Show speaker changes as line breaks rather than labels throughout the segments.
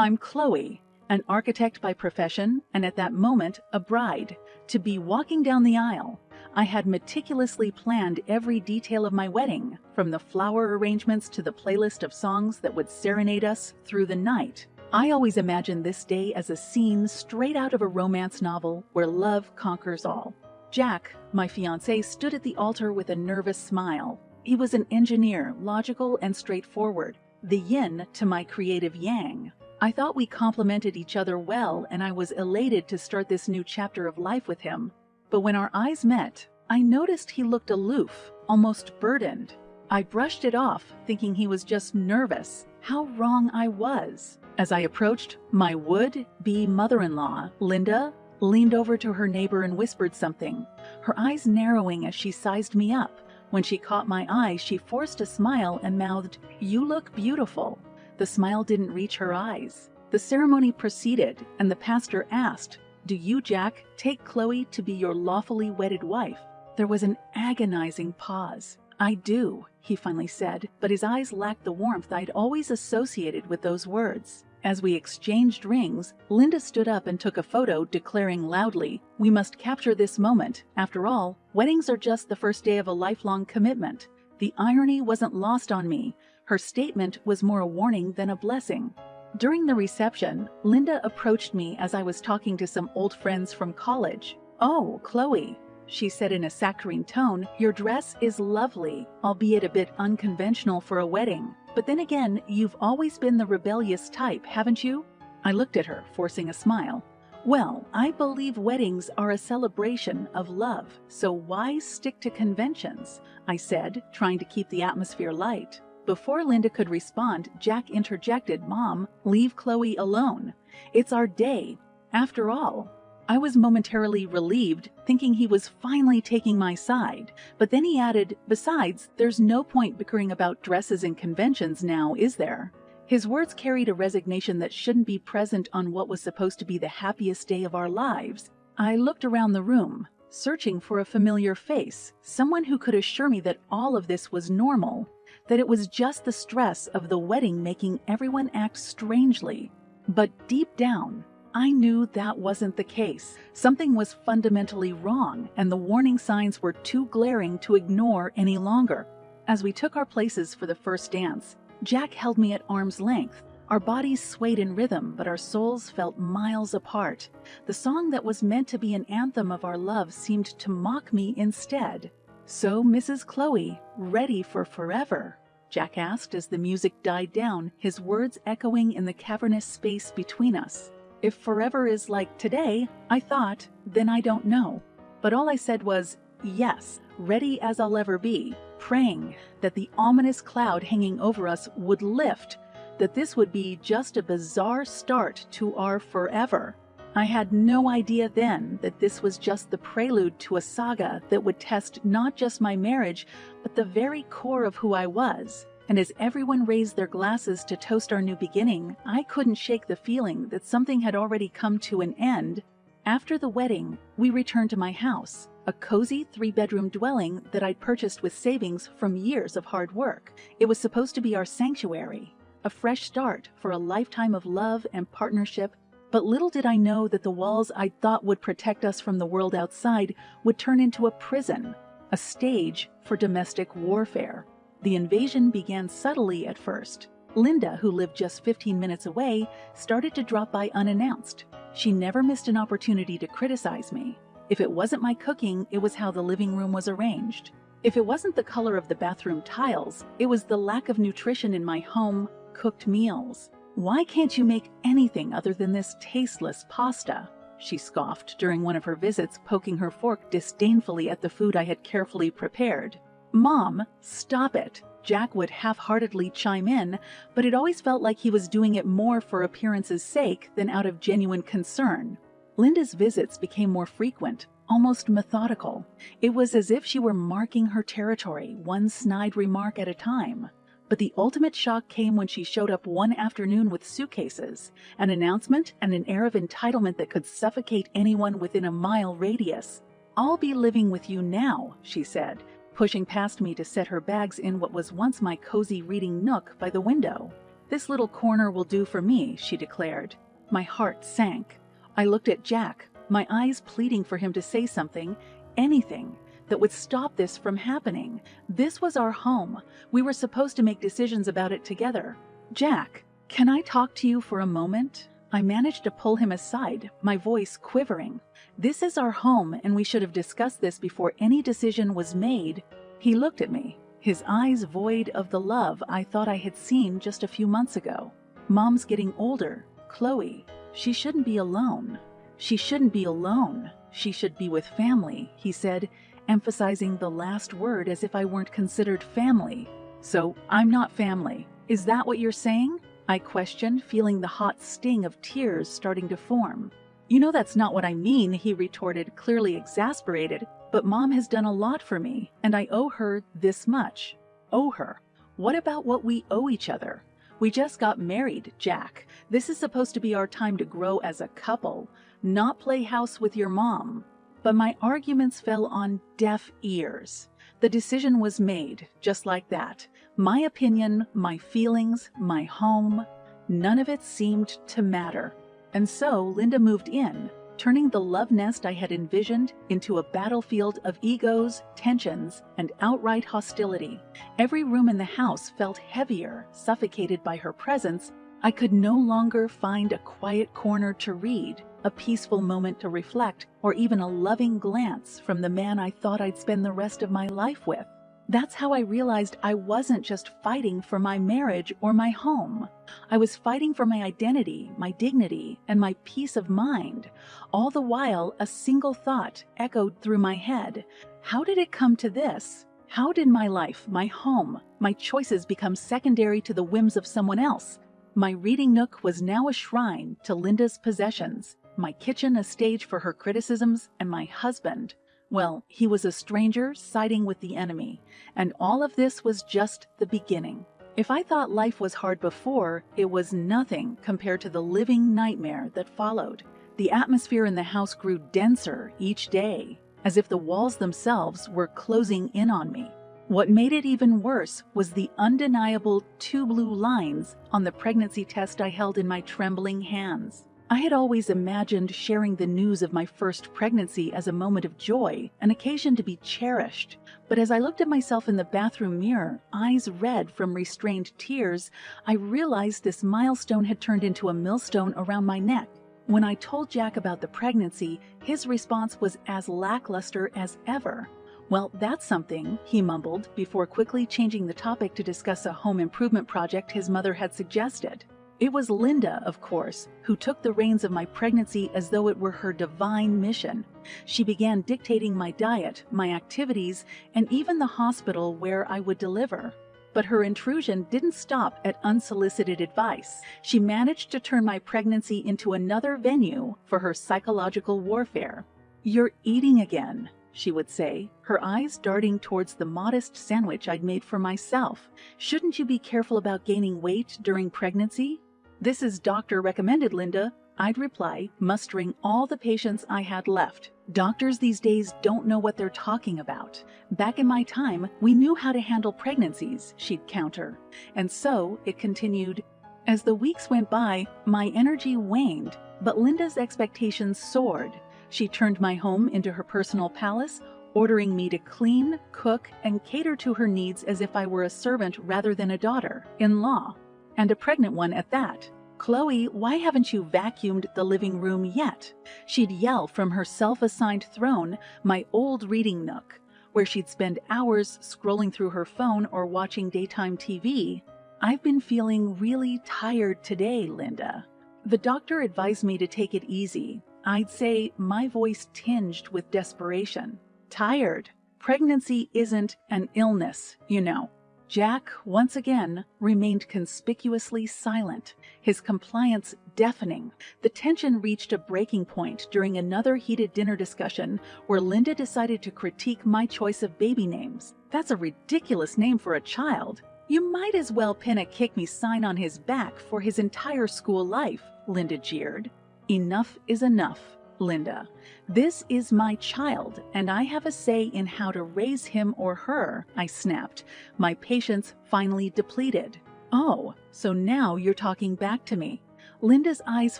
I'm Chloe, an architect by profession and at that moment a bride, to be walking down the aisle. I had meticulously planned every detail of my wedding, from the flower arrangements to the playlist of songs that would serenade us through the night. I always imagined this day as a scene straight out of a romance novel where love conquers all. Jack, my fiancé, stood at the altar with a nervous smile. He was an engineer, logical and straightforward, the yin to my creative yang. I thought we complemented each other well, and I was elated to start this new chapter of life with him. But when our eyes met, I noticed he looked aloof, almost burdened. I brushed it off, thinking he was just nervous. How wrong I was. As I approached, my would-be mother-in-law, Linda, leaned over to her neighbor and whispered something, her eyes narrowing as she sized me up. When she caught my eye, she forced a smile and mouthed, "You look beautiful." The smile didn't reach her eyes. The ceremony proceeded, and the pastor asked, "Do you, Jack, take Chloe to be your lawfully wedded wife?" There was an agonizing pause. "I do," he finally said, but his eyes lacked the warmth I'd always associated with those words. As we exchanged rings, Linda stood up and took a photo, declaring loudly, "We must capture this moment. After all, weddings are just the first day of a lifelong commitment." The irony wasn't lost on me. Her statement was more a warning than a blessing. During the reception, Linda approached me as I was talking to some old friends from college. "Oh, Chloe," she said in a saccharine tone, "your dress is lovely, albeit a bit unconventional for a wedding. But then again, you've always been the rebellious type, haven't you?" I looked at her, forcing a smile. "Well, I believe weddings are a celebration of love, so why stick to conventions?" I said, trying to keep the atmosphere light. Before Linda could respond, Jack interjected, "Mom, leave Chloe alone. It's our day, after all." I was momentarily relieved, thinking he was finally taking my side. But then he added, "Besides, there's no point bickering about dresses and conventions now, is there?" His words carried a resignation that shouldn't be present on what was supposed to be the happiest day of our lives. I looked around the room, searching for a familiar face, someone who could assure me that all of this was normal, that it was just the stress of the wedding making everyone act strangely. But deep down, I knew that wasn't the case. Something was fundamentally wrong, and the warning signs were too glaring to ignore any longer. As we took our places for the first dance, Jack held me at arm's length. Our bodies swayed in rhythm, but our souls felt miles apart. The song that was meant to be an anthem of our love seemed to mock me instead. "So, Mrs. Chloe, ready for forever?" Jack asked as the music died down, his words echoing in the cavernous space between us. If forever is like today, I thought, then I don't know. But all I said was, "Yes, ready as I'll ever be," praying that the ominous cloud hanging over us would lift, that this would be just a bizarre start to our forever. I had no idea then that this was just the prelude to a saga that would test not just my marriage, but the very core of who I was. And as everyone raised their glasses to toast our new beginning, I couldn't shake the feeling that something had already come to an end. After the wedding, we returned to my house, a cozy 3-bedroom dwelling that I'd purchased with savings from years of hard work. It was supposed to be our sanctuary, a fresh start for a lifetime of love and partnership. But little did I know that the walls I'd thought would protect us from the world outside would turn into a prison, a stage for domestic warfare. The invasion began subtly at first. Linda, who lived just 15 minutes away, started to drop by unannounced. She never missed an opportunity to criticize me. If it wasn't my cooking, it was how the living room was arranged. If it wasn't the color of the bathroom tiles, it was the lack of nutrition in my home-cooked meals. "Why can't you make anything other than this tasteless pasta?" she scoffed during one of her visits, poking her fork disdainfully at the food I had carefully prepared. "Mom, stop it," Jack would half-heartedly chime in, but it always felt like he was doing it more for appearance's sake than out of genuine concern. Linda's visits became more frequent, almost methodical. It was as if she were marking her territory, one snide remark at a time. But the ultimate shock came when she showed up one afternoon with suitcases, an announcement and an air of entitlement that could suffocate anyone within a mile radius. "I'll be living with you now," she said, pushing past me to set her bags in what was once my cozy reading nook by the window. "This little corner will do for me," she declared. My heart sank. I looked at Jack, my eyes pleading for him to say something, anything, that would stop this from happening. This was our home. We were supposed to make decisions about it together. "Jack, can I talk to you for a moment?" I managed to pull him aside, my voice quivering. "This is our home, and we should have discussed this before any decision was made." He looked at me, his eyes void of the love I thought I had seen just a few months ago. "Mom's getting older, Chloe. She shouldn't be alone. She shouldn't be alone. She should be with family," he said, emphasizing the last word as if I weren't considered family. "So I'm not family. Is that what you're saying?" I questioned, feeling the hot sting of tears starting to form. "You know that's not what I mean," he retorted, clearly exasperated, "but Mom has done a lot for me, and I owe her this much." Owe her? What about what we owe each other? We just got married, Jack. This is supposed to be our time to grow as a couple, not play house with your mom. But my arguments fell on deaf ears. The decision was made, just like that. My opinion, my feelings, my home, none of it seemed to matter. And so Linda moved in, turning the love nest I had envisioned into a battlefield of egos, tensions, and outright hostility. Every room in the house felt heavier, suffocated by her presence. I could no longer find a quiet corner to read, a peaceful moment to reflect, or even a loving glance from the man I thought I'd spend the rest of my life with. That's how I realized I wasn't just fighting for my marriage or my home. I was fighting for my identity, my dignity, and my peace of mind. All the while, a single thought echoed through my head. How did it come to this? How did my life, my home, my choices become secondary to the whims of someone else? My reading nook was now a shrine to Linda's possessions, my kitchen a stage for her criticisms, and my husband, well, he was a stranger siding with the enemy, and all of this was just the beginning. If I thought life was hard before, it was nothing compared to the living nightmare that followed. The atmosphere in the house grew denser each day, as if the walls themselves were closing in on me. What made it even worse was the undeniable 2 blue lines on the pregnancy test I held in my trembling hands. I had always imagined sharing the news of my first pregnancy as a moment of joy, an occasion to be cherished. But as I looked at myself in the bathroom mirror, eyes red from restrained tears, I realized this milestone had turned into a millstone around my neck. When I told Jack about the pregnancy, his response was as lackluster as ever. "Well, that's something," he mumbled, before quickly changing the topic to discuss a home improvement project his mother had suggested. It was Linda, of course, who took the reins of my pregnancy as though it were her divine mission. She began dictating my diet, my activities, and even the hospital where I would deliver. But her intrusion didn't stop at unsolicited advice. She managed to turn my pregnancy into another venue for her psychological warfare. "You're eating again," she would say, her eyes darting towards the modest sandwich I'd made for myself. "Shouldn't you be careful about gaining weight during pregnancy?" "This is doctor recommended, Linda," I'd reply, mustering all the patience I had left. "Doctors these days don't know what they're talking about. Back in my time, we knew how to handle pregnancies," she'd counter. And so it continued. As the weeks went by, my energy waned, but Linda's expectations soared. She turned my home into her personal palace, ordering me to clean, cook, and cater to her needs as if I were a servant rather than a daughter-in-law. And a pregnant one at that. "Chloe, why haven't you vacuumed the living room yet?" She'd yell from her self-assigned throne, my old reading nook, where she'd spend hours scrolling through her phone or watching daytime TV. "I've been feeling really tired today, Linda." The doctor advised me to take it easy. I'd say, my voice tinged with desperation. "Tired? Pregnancy isn't an illness, you know." Jack, once again, remained conspicuously silent, his compliance deafening. The tension reached a breaking point during another heated dinner discussion where Linda decided to critique my choice of baby names. "That's a ridiculous name for a child. You might as well pin a kick me sign on his back for his entire school life," Linda jeered. "Enough is enough, Linda. This is my child, and I have a say in how to raise him or her," I snapped, my patience finally depleted. Oh, so now you're talking back to me. Linda's eyes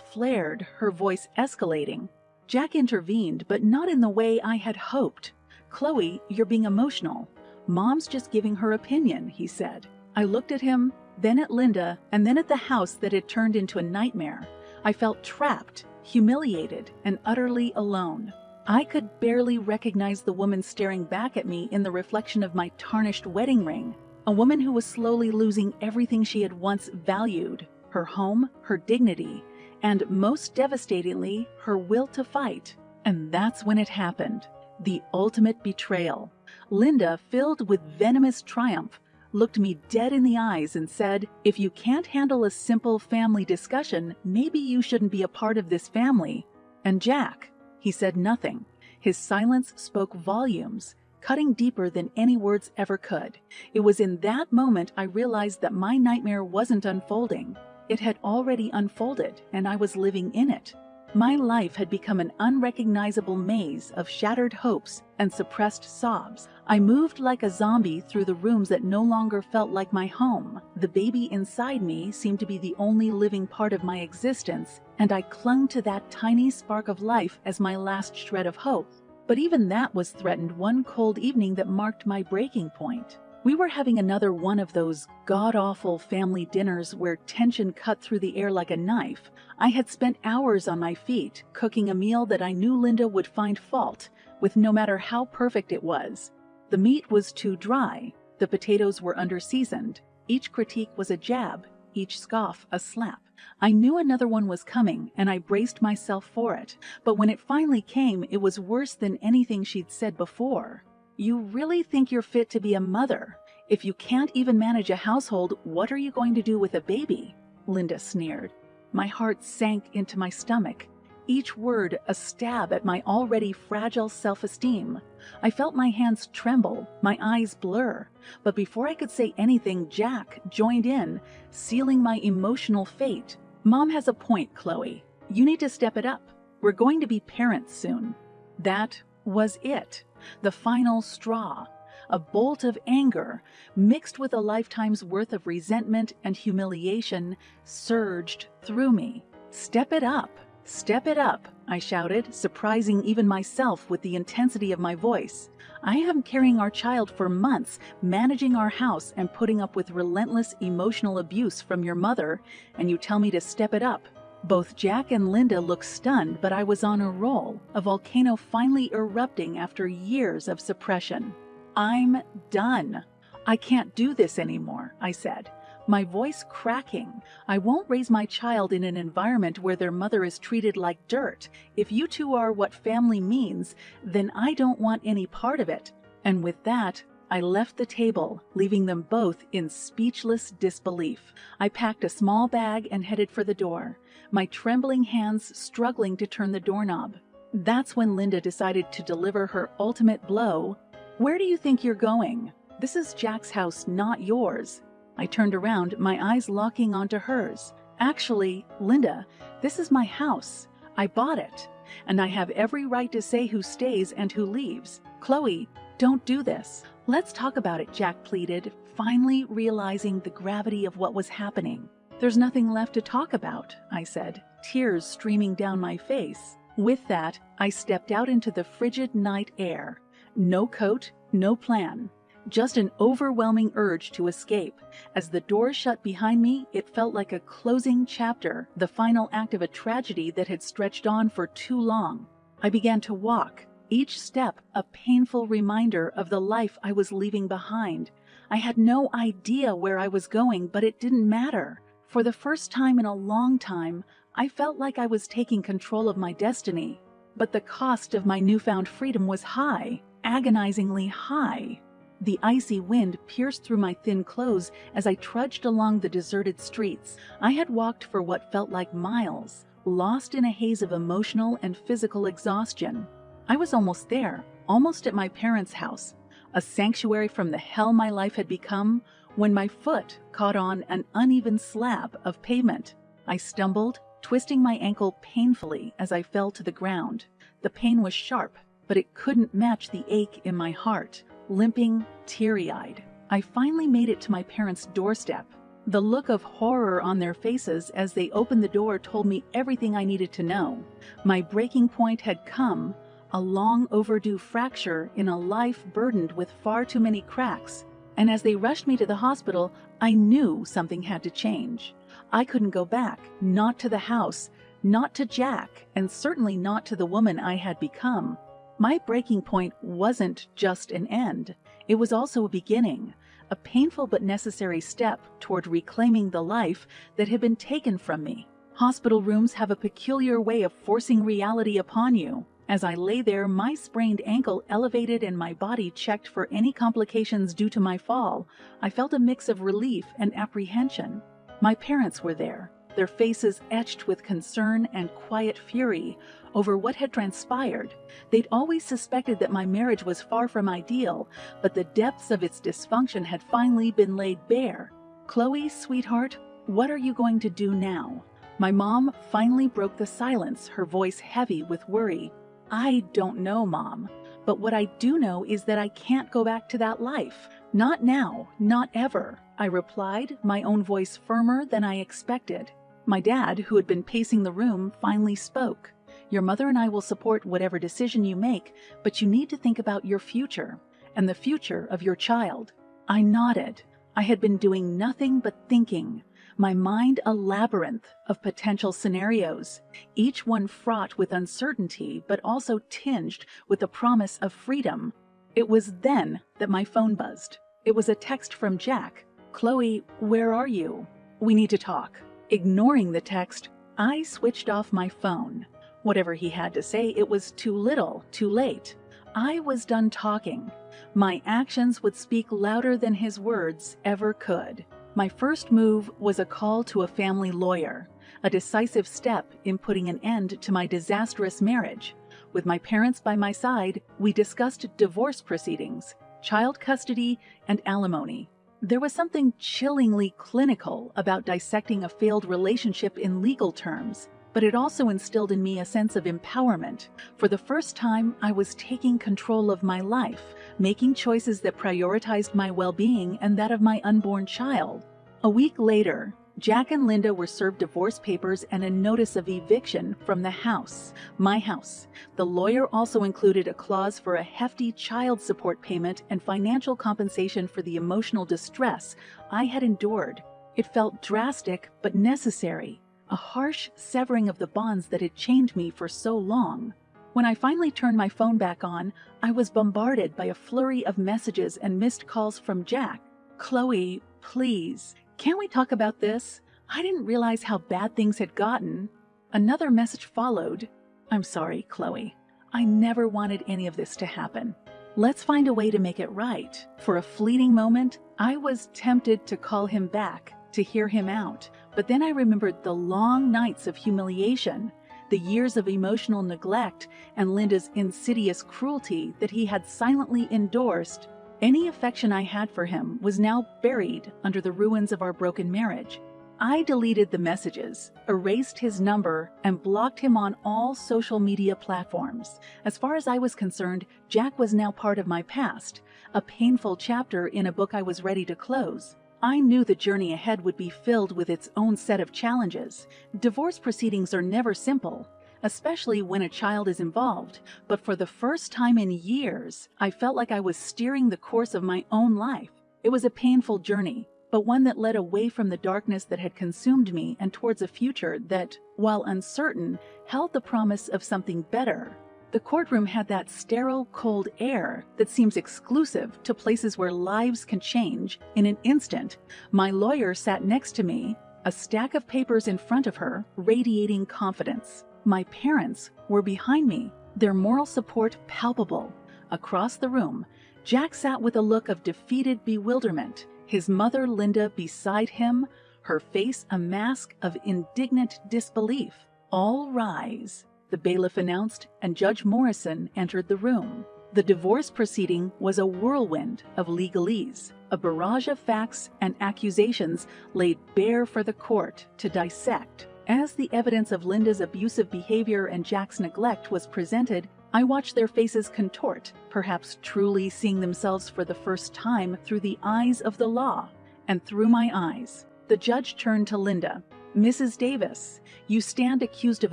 flared, her voice escalating. Jack intervened, but not in the way I had hoped. Chloe, you're being emotional. Mom's just giving her opinion, he said. I looked at him, then at Linda, and then at the house that had turned into a nightmare. I felt trapped, humiliated, and utterly alone. I could barely recognize the woman staring back at me in the reflection of my tarnished wedding ring. A woman who was slowly losing everything she had once valued, her home, her dignity, and most devastatingly, her will to fight. And that's when it happened. The ultimate betrayal. Linda, filled with venomous triumph, looked me dead in the eyes and said, "If you can't handle a simple family discussion, maybe you shouldn't be a part of this family." And Jack, he said nothing. His silence spoke volumes, cutting deeper than any words ever could. It was in that moment I realized that my nightmare wasn't unfolding. It had already unfolded, and I was living in it. My life had become an unrecognizable maze of shattered hopes and suppressed sobs. I moved like a zombie through the rooms that no longer felt like my home. The baby inside me seemed to be the only living part of my existence, and I clung to that tiny spark of life as my last shred of hope. But even that was threatened one cold evening that marked my breaking point. We were having another one of those god-awful family dinners where tension cut through the air like a knife. I had spent hours on my feet, cooking a meal that I knew Linda would find fault with no matter how perfect it was. The meat was too dry, the potatoes were under-seasoned, each critique was a jab, each scoff a slap. I knew another one was coming, and I braced myself for it. But when it finally came, it was worse than anything she'd said before. "You really think you're fit to be a mother? If you can't even manage a household, what are you going to do with a baby?" Linda sneered. My heart sank into my stomach, each word a stab at my already fragile self-esteem. I felt my hands tremble, my eyes blur. But before I could say anything, Jack joined in, sealing my emotional fate. "Mom has a point, Chloe. You need to step it up. We're going to be parents soon." That was it. The final straw. A bolt of anger, mixed with a lifetime's worth of resentment and humiliation, surged through me. "Step it up! Step it up!" I shouted, surprising even myself with the intensity of my voice. "I am carrying our child for months, managing our house and putting up with relentless emotional abuse from your mother, and you tell me to step it up." Both Jack and Linda looked stunned, but I was on a roll, a volcano finally erupting after years of suppression. "I'm done. I can't do this anymore," I said, my voice cracking. "I won't raise my child in an environment where their mother is treated like dirt. If you two are what family means, then I don't want any part of it." And with that, I left the table, leaving them both in speechless disbelief. I packed a small bag and headed for the door, my trembling hands struggling to turn the doorknob. That's when Linda decided to deliver her ultimate blow. "Where do you think you're going? This is Jack's house, not yours." I turned around, my eyes locking onto hers. "Actually, Linda, this is my house. I bought it, and I have every right to say who stays and who leaves. Chloe, don't do this." "Let's talk about it," Jack pleaded, finally realizing the gravity of what was happening. "There's nothing left to talk about," I said, tears streaming down my face. With that, I stepped out into the frigid night air. No coat, no plan. Just an overwhelming urge to escape. As the door shut behind me, it felt like a closing chapter, the final act of a tragedy that had stretched on for too long. I began to walk, each step a painful reminder of the life I was leaving behind. I had no idea where I was going, but it didn't matter. For the first time in a long time, I felt like I was taking control of my destiny. But the cost of my newfound freedom was high, agonizingly high. The icy wind pierced through my thin clothes as I trudged along the deserted streets. I had walked for what felt like miles, lost in a haze of emotional and physical exhaustion. I was almost there, almost at my parents' house, a sanctuary from the hell my life had become, when my foot caught on an uneven slab of pavement. I stumbled, twisting my ankle painfully as I fell to the ground. The pain was sharp, but it couldn't match the ache in my heart. Limping, teary-eyed, I finally made it to my parents' doorstep. The look of horror on their faces as they opened the door told me everything I needed to know. My breaking point had come, a long overdue fracture in a life burdened with far too many cracks. And as they rushed me to the hospital, I knew something had to change. I couldn't go back, not to the house, not to Jack, and certainly not to the woman I had become. My breaking point wasn't just an end. It was also a beginning, a painful but necessary step toward reclaiming the life that had been taken from me. Hospital rooms have a peculiar way of forcing reality upon you. As I lay there, my sprained ankle elevated and my body checked for any complications due to my fall, I felt a mix of relief and apprehension. My parents were there, their faces etched with concern and quiet fury over what had transpired. They'd always suspected that my marriage was far from ideal, but the depths of its dysfunction had finally been laid bare. "Chloe, sweetheart, what are you going to do now?" My mom finally broke the silence, her voice heavy with worry. "I don't know, Mom, but what I do know is that I can't go back to that life. Not now, not ever," I replied, my own voice firmer than I expected. My dad, who had been pacing the room, finally spoke. "Your mother and I will support whatever decision you make, but you need to think about your future and the future of your child." I nodded. I had been doing nothing but thinking, my mind a labyrinth of potential scenarios, each one fraught with uncertainty but also tinged with the promise of freedom. It was then that my phone buzzed. It was a text from Jack. "Chloe, where are you? We need to talk." Ignoring the text, I switched off my phone. Whatever he had to say, it was too little, too late. I was done talking. My actions would speak louder than his words ever could. My first move was a call to a family lawyer, a decisive step in putting an end to my disastrous marriage. With my parents by my side, we discussed divorce proceedings, child custody, and alimony. There was something chillingly clinical about dissecting a failed relationship in legal terms, but it also instilled in me a sense of empowerment. For the first time, I was taking control of my life, making choices that prioritized my well-being and that of my unborn child. A week later, Jack and Linda were served divorce papers and a notice of eviction from the house, my house. The lawyer also included a clause for a hefty child support payment and financial compensation for the emotional distress I had endured. It felt drastic but necessary, a harsh severing of the bonds that had chained me for so long. When I finally turned my phone back on, I was bombarded by a flurry of messages and missed calls from Jack. "Chloe, please, can't we talk about this? I didn't realize how bad things had gotten." Another message followed. "I'm sorry, Chloe. I never wanted any of this to happen. Let's find a way to make it right." For a fleeting moment, I was tempted to call him back, to hear him out. But then I remembered the long nights of humiliation, the years of emotional neglect, and Linda's insidious cruelty that he had silently endorsed. Any affection I had for him was now buried under the ruins of our broken marriage. I deleted the messages, erased his number, and blocked him on all social media platforms. As far as I was concerned, Jack was now part of my past, a painful chapter in a book I was ready to close. I knew the journey ahead would be filled with its own set of challenges. Divorce proceedings are never simple, especially when a child is involved, but for the first time in years, I felt like I was steering the course of my own life. It was a painful journey, but one that led away from the darkness that had consumed me and towards a future that, while uncertain, held the promise of something better. The courtroom had that sterile, cold air that seems exclusive to places where lives can change in an instant. My lawyer sat next to me, a stack of papers in front of her, radiating confidence. My parents were behind me, their moral support palpable. Across the room, Jack sat with a look of defeated bewilderment, his mother Linda beside him, her face a mask of indignant disbelief. "All rise," the bailiff announced, and Judge Morrison entered the room. The divorce proceeding was a whirlwind of legalese, a barrage of facts and accusations laid bare for the court to dissect. As the evidence of Linda's abusive behavior and Jack's neglect was presented, I watched their faces contort, perhaps truly seeing themselves for the first time through the eyes of the law. And through my eyes, The judge turned to Linda. Mrs. Davis, you stand accused of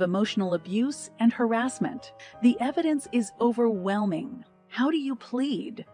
emotional abuse and harassment. The evidence is overwhelming. How do you plead?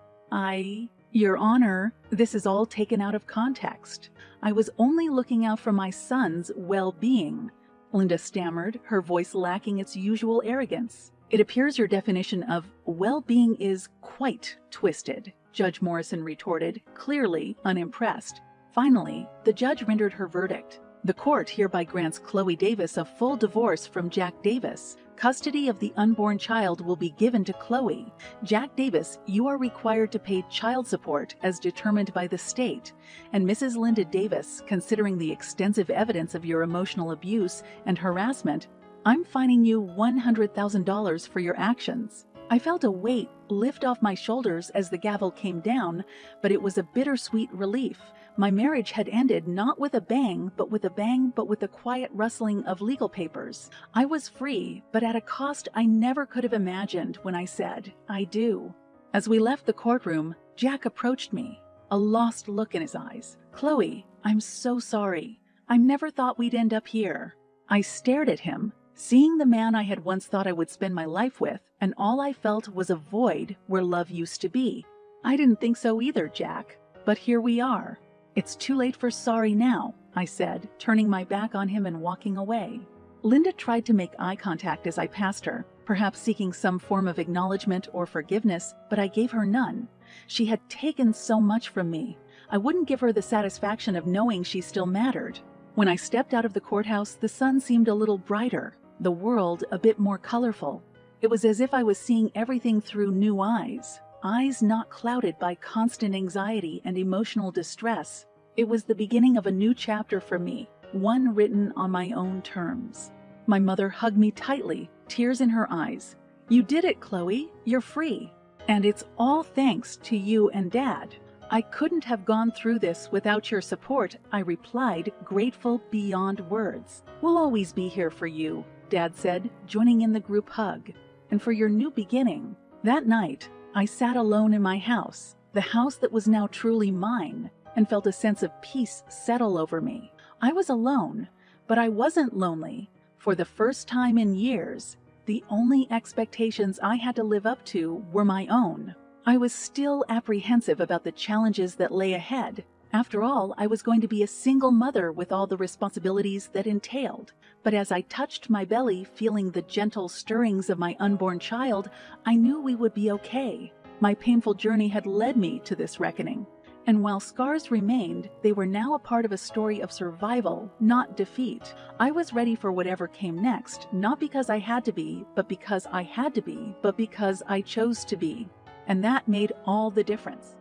Your Honor, this is all taken out of context. I was only looking out for my son's well-being. Linda stammered, her voice lacking its usual arrogance. It appears your definition of well-being is quite twisted, Judge Morrison retorted, clearly unimpressed. Finally, the judge rendered her verdict. The court hereby grants Chloe Davis a full divorce from Jack Davis. Custody of the unborn child will be given to Chloe. Jack Davis, you are required to pay child support as determined by the state. And Mrs. Linda Davis, considering the extensive evidence of your emotional abuse and harassment, I'm fining you $100,000 for your actions. I felt a weight lift off my shoulders as the gavel came down, but it was a bittersweet relief. My marriage had ended not with a bang, but with a quiet rustling of legal papers. I was free, but at a cost I never could have imagined when I said, I do. As we left the courtroom, Jack approached me, a lost look in his eyes. Chloe, I'm so sorry. I never thought we'd end up here. I stared at him, seeing the man I had once thought I would spend my life with, and all I felt was a void where love used to be. I didn't think so either, Jack, but here we are. It's too late for sorry now, I said, turning my back on him and walking away. Linda tried to make eye contact as I passed her, perhaps seeking some form of acknowledgement or forgiveness, but I gave her none. She had taken so much from me. I wouldn't give her the satisfaction of knowing she still mattered. When I stepped out of the courthouse, the sun seemed a little brighter, the world a bit more colorful. It was as if I was seeing everything through new eyes. Eyes not clouded by constant anxiety and emotional distress. It was the beginning of a new chapter for me, one written on my own terms. My mother hugged me tightly, tears in her eyes. You did it, Chloe. You're free. And it's all thanks to you and Dad. I couldn't have gone through this without your support, I replied, grateful beyond words. We'll always be here for you, Dad said, joining in the group hug. And for your new beginning. That night, I sat alone in my house, the house that was now truly mine, and felt a sense of peace settle over me. I was alone, but I wasn't lonely. For the first time in years, the only expectations I had to live up to were my own. I was still apprehensive about the challenges that lay ahead. After all, I was going to be a single mother with all the responsibilities that entailed. But as I touched my belly, feeling the gentle stirrings of my unborn child, I knew we would be okay. My painful journey had led me to this reckoning. And while scars remained, they were now a part of a story of survival, not defeat. I was ready for whatever came next, not because I had to be, but because I had to be, but because I chose to be. And that made all the difference.